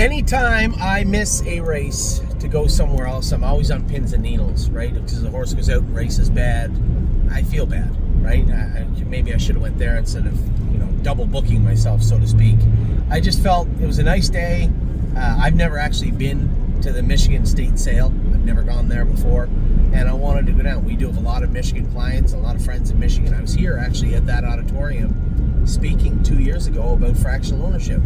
Anytime I miss a race to go somewhere else, I'm always on pins and needles, right? Because the horse goes out and races bad, I feel bad, right? Maybe I should have went there instead of, double booking myself, so to speak. I just felt it was a nice day. I've never actually been to the Michigan State Sale. I've never gone there before, and I wanted to go down. We do have a lot of Michigan clients, a lot of friends in Michigan. I was here actually at that auditorium speaking 2 years ago about fractional ownership.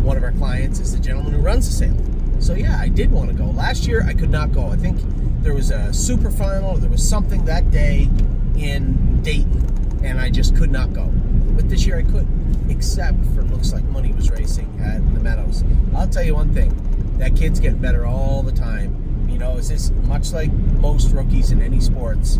One of our clients is the gentleman who runs the sale. So yeah, I did want to go. Last year I could not go. I think there was a super final, or there was something that day in Dayton, and I just could not go. But this year I could, except for Looks Like Money was racing at the Meadows. I'll tell you one thing, that kid's getting better all the time. Is this much like most rookies in any sports,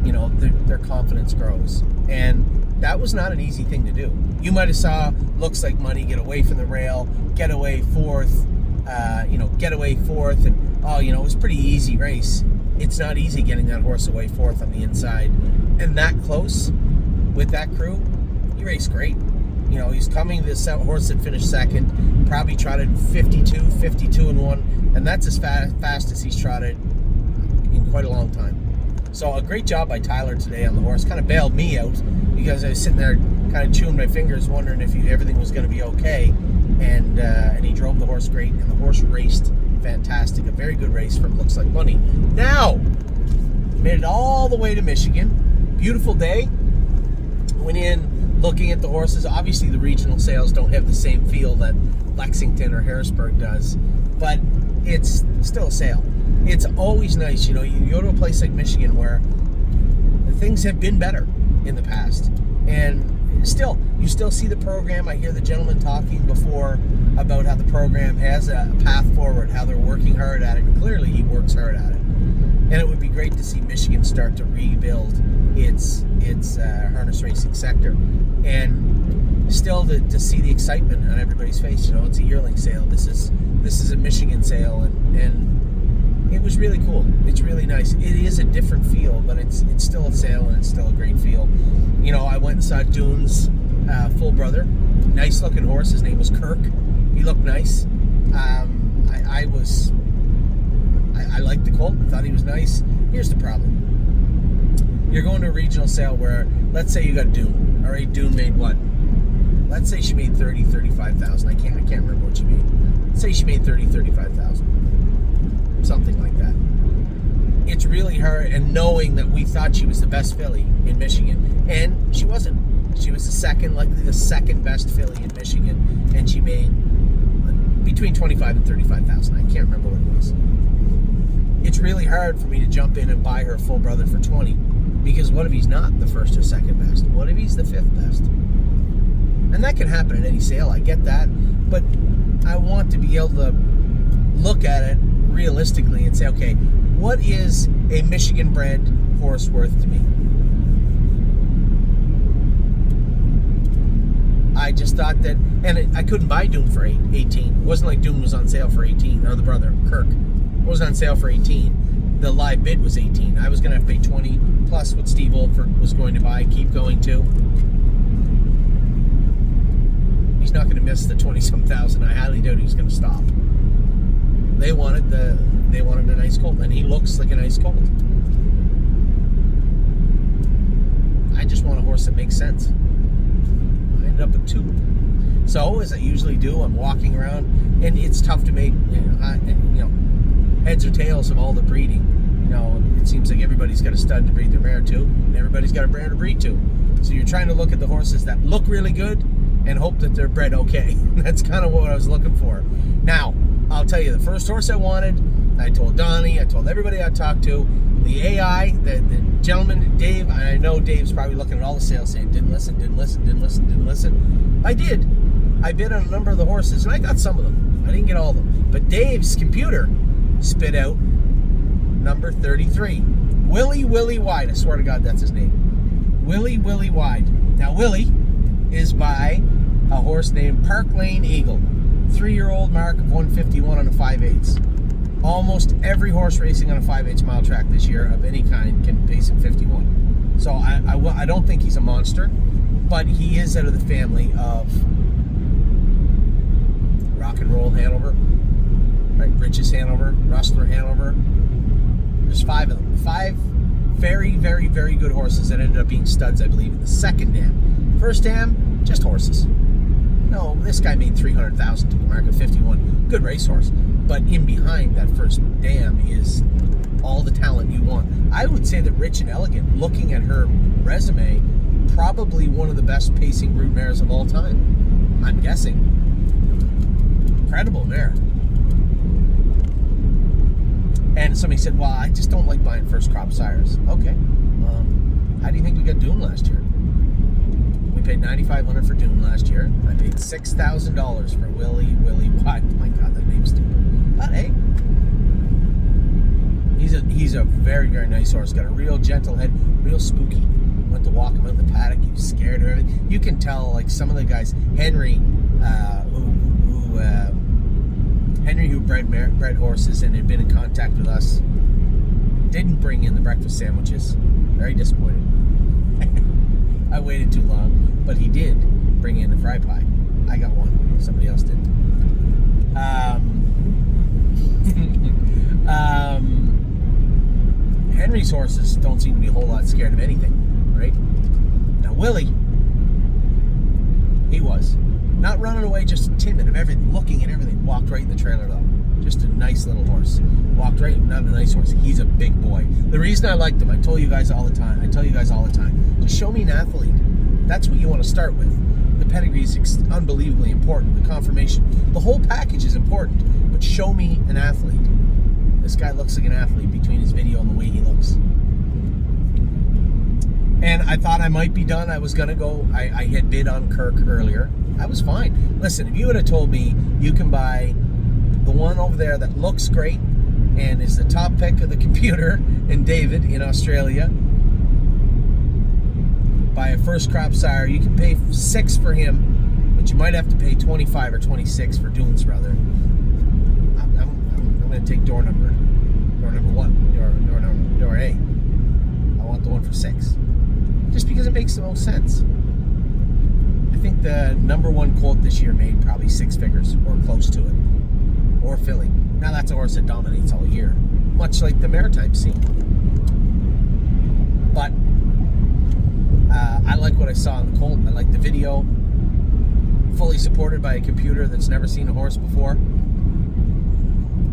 their confidence grows. And that was not an easy thing to do. You might have saw Looks Like Money get away from the rail, get away fourth, and it was a pretty easy race. It's not easy getting that horse away fourth on the inside. And that close with that crew, he raced great. He's coming to this horse that finished second, probably trotted 52-1, and that's as fast as he's trotted in quite a long time. So a great job by Tyler today on the horse. Kind of bailed me out because I was sitting there kind of chewing my fingers, wondering if everything was going to be okay, and he drove the horse great, and the horse raced fantastic. A very good race from Looks Like Money. Now, made it all the way to Michigan. Beautiful day. Went in looking at the horses. Obviously, the regional sales don't have the same feel that Lexington or Harrisburg does, but it's still a sale. It's always nice, you go to a place like Michigan where things have been better in the past, and you still see the program. I hear the gentleman talking before about how the program has a path forward, how they're working hard at it, and clearly he works hard at it. And it would be great to see Michigan start to rebuild its harness racing sector, and still to see the excitement on everybody's face. It's a yearling sale. This is a Michigan sale, and it was really cool. It's really nice. It is a different feel, but it's still a sale, and it's still a great feel. I went and saw Dune's full brother. Nice looking horse. His name was Kirk. He looked nice. I liked the colt. I thought he was nice. Here's the problem. You're going to a regional sale where, let's say you got Dune. All right, Dune made what? Let's say she made $35,000. I can't remember what she made. Let's say she made $35,000. Something like that. It's really her, and knowing that we thought she was the best filly in Michigan, and she wasn't. She was likely the second best filly in Michigan, and she made between $25,000 and $35,000. I can't remember what it was. It's really hard for me to jump in and buy her full brother for $20, because what if he's not the first or second best? What if he's the fifth best? And that can happen at any sale. I get that, but I want to be able to look at it realistically and say, okay, what is a Michigan-bred horse worth to me? I just thought that, and I couldn't buy Dune for 18. It wasn't like Dune was on sale for 18, or the brother, Kirk, was on sale for 18. The live bid was 18. I was going to have to pay 20 plus what Steve Oldford was going to buy, keep going to. He's not going to miss the 20-some thousand. I highly doubt he's going to stop. They wanted a nice colt, and he looks like a nice colt. I just want a horse that makes sense. I ended up with two. So, as I usually do, I'm walking around, and it's tough to make, heads or tails of all the breeding. It seems like everybody's got a stud to breed their mare to, and everybody's got a mare to breed to. So you're trying to look at the horses that look really good and hope that they're bred okay. That's kind of what I was looking for. Now, I'll tell you, the first horse I wanted, I told Donnie, I told everybody I talked to, the AI, the gentleman, Dave, I know Dave's probably looking at all the sales saying, didn't listen. I did. I bid on a number of the horses, and I got some of them. I didn't get all of them. But Dave's computer spit out number 33. Willie Wide. I swear to God, that's his name. Willie Wide. Now, Willie is by a horse named Park Lane Eagle. 3-year-old mark of 151 on a 5/8. Almost every horse racing on a 5/8 mile track this year of any kind can pace in 51. So I don't think he's a monster, but he is out of the family of Rock and Roll Hanover. Rich's Hanover, Rustler Hanover. There's 5 of them. 5 very, very, very good horses that ended up being studs, I believe, in the second dam. First dam, just horses. No, this guy made $300,000 to the market 51. Good racehorse. But in behind that first dam is all the talent you want. I would say that Rich and Elegant, looking at her resume, probably one of the best pacing brood mares of all time. I'm guessing. Incredible mare. And somebody said, well, I just don't like buying first crop sires. Okay. How do you think we got Dune last year? We paid $9,500 for Dune last year. I paid $6,000 for Willie White. Oh my God, that name's stupid. But hey, he's a very, very nice horse. Got a real gentle head, real spooky. Went to walk him out in the paddock. He was scared of everything. You can tell, like some of the guys, Henry, who bred horses and had been in contact with us, didn't bring in the breakfast sandwiches. Very disappointed. I waited too long, but he did bring in the fry pie. I got one. Somebody else did. Henry's horses don't seem to be a whole lot scared of anything, right? Now Willie, he was not running away, just timid of everything, looking at everything. Walked right in the trailer though. Just a nice little horse. Walked right, not a nice horse. He's a big boy. The reason I liked him, I tell you guys all the time. Just show me an athlete. That's what you want to start with. The pedigree is unbelievably important. The confirmation, the whole package is important. But show me an athlete. This guy looks like an athlete between his video and the way he looks. And I thought I might be done. I was gonna go. I had bid on Kirk earlier. I was fine. Listen, if you would have told me you can buy the one over there that looks great and is the top pick of the computer in David in Australia, buy a first crop sire, you can pay $6 for him, but you might have to pay $25 or $26 for Dunes, brother. I'm going to take door number 1, door A. I want the one for $6, just because it makes the most sense. I think the number 1 colt this year made probably 6 figures or close to it, or filly. Now that's a horse that dominates all year, much like the maritime scene. But I like what I saw in the colt. I like the video. Fully supported by a computer that's never seen a horse before.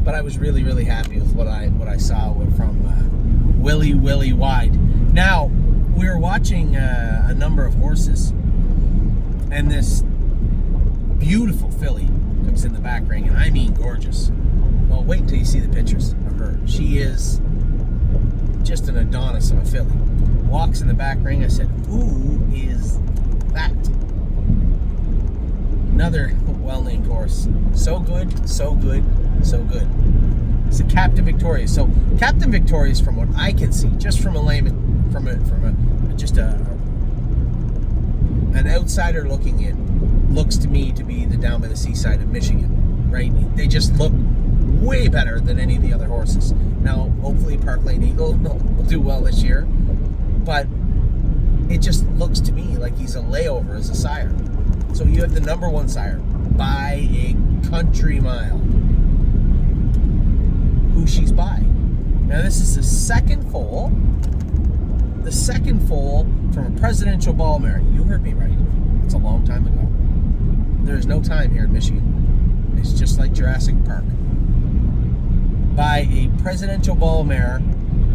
But I was really, really happy with what I saw from Willie Wide. Now, we were watching a number of horses, and this beautiful filly comes in the back ring, and I mean gorgeous. Well, wait until you see the pictures of her. She is just an Adonis of a filly. Walks in the back ring. I said, who is that? Another well-named horse. So good, so good, so good. It's a Captain Victorious. So Captain Victorious, from what I can see, just from a layman, from an outsider looking in, looks to me to be the down by the seaside of Michigan, right? They just look way better than any of the other horses. Now, hopefully Park Lane Eagle will do well this year, but it just looks to me like he's a layover as a sire. So you have the number 1 sire by a country mile. Who she's by. Now this is the second foal from a presidential ball mare. You heard me right. It's a long time ago. There's no time here in Michigan. It's just like Jurassic Park. By a presidential ball mare,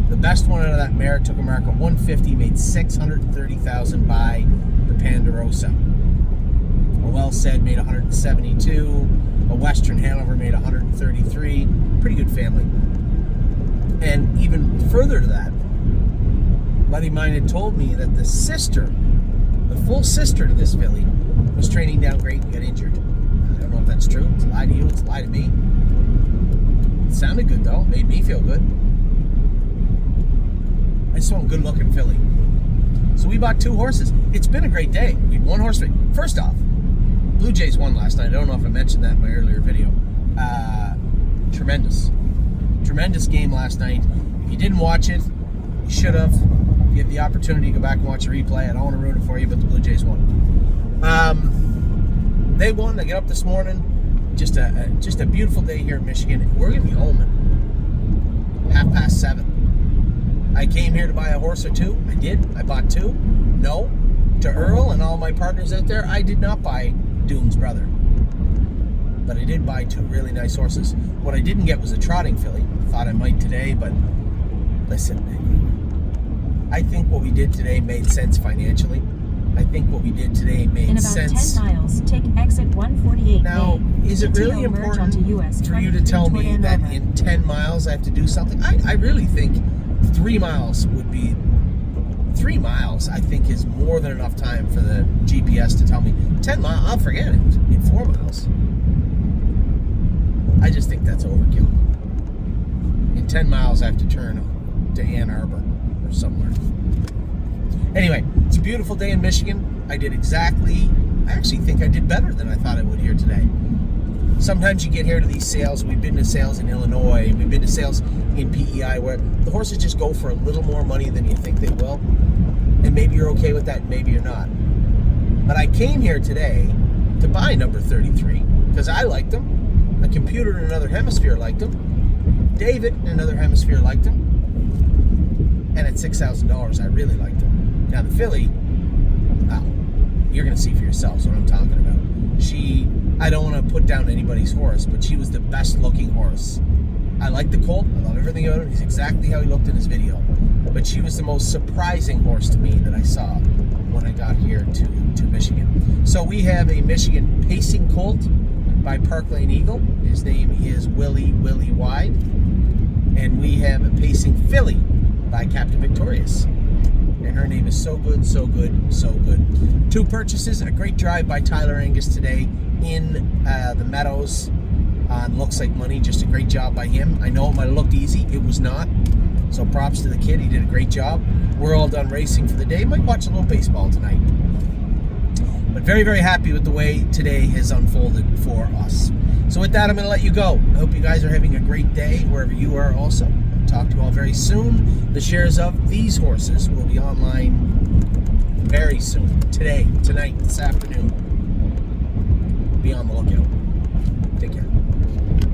the best one out of that mare took a mark of 150, made $630,000 by the Ponderosa. A Well Said made 172. A Western Hanover made 133. Pretty good family. And even further to that, a buddy of mine had told me that the sister, the full sister to this filly, was training down great and got injured. I don't know if that's true. It's a lie to you. It's a lie to me. It sounded good though. Made me feel good. I just want a good looking filly. So we bought 2 horses. It's been a great day. We had 1 horse race. First off, Blue Jays won last night. I don't know if I mentioned that in my earlier video. Tremendous game last night. If you didn't watch it, you should have. If you have the opportunity to go back and watch a replay, I don't want to ruin it for you, but the Blue Jays won. They won. I get up this morning, just a beautiful day here in Michigan. We're gonna be home at 7:30. I came here to buy a horse or two. I did. I bought two. No, to Earl and all my partners out there, I did not buy Doom's brother, but I did buy two really nice horses. What I didn't get was a trotting filly. Thought I might today, but listen, I think what we did today made sense financially. I think what we did today made sense. In about 10 miles, take exit 148. Now, is it really important for you to tell me that in 10 miles I have to do something? I really think 3 miles would be... 3 miles, I think, is more than enough time for the GPS to tell me. 10 miles, I'll forget it. In 4 miles. I just think that's overkill. In 10 miles, I have to turn to Ann Arbor or somewhere. Anyway, it's a beautiful day in Michigan. I actually think I did better than I thought I would here today. Sometimes you get here to these sales. We've been to sales in Illinois, and we've been to sales in PEI where the horses just go for a little more money than you think they will. And maybe you're okay with that, maybe you're not. But I came here today to buy number 33 because I liked him. A computer in another hemisphere liked him. David in another hemisphere liked him. And at $6,000, I really liked him. Now the filly, you're going to see for yourselves what I'm talking about. I don't want to put down anybody's horse, but she was the best looking horse. I like the colt. I love everything about him. He's exactly how he looked in his video. But she was the most surprising horse to me that I saw when I got here to Michigan. So we have a Michigan Pacing Colt by Park Lane Eagle. His name is Willie Wide. And we have a Pacing Filly by Captain Victorious. And her name is So Good, So Good, So Good. Two purchases, a great drive by Tyler Angus today in the Meadows on Looks Like Money. Just a great job by him. I know it might have looked easy. It was not. So props to the kid. He did a great job. We're all done racing for the day. Might watch a little baseball tonight. But very, very happy with the way today has unfolded for us. So with that, I'm going to let you go. I hope you guys are having a great day wherever you are also. I'll talk to you all very soon. The shares of these horses will be online very soon. Today, tonight, this afternoon. Be on the lookout. Take care.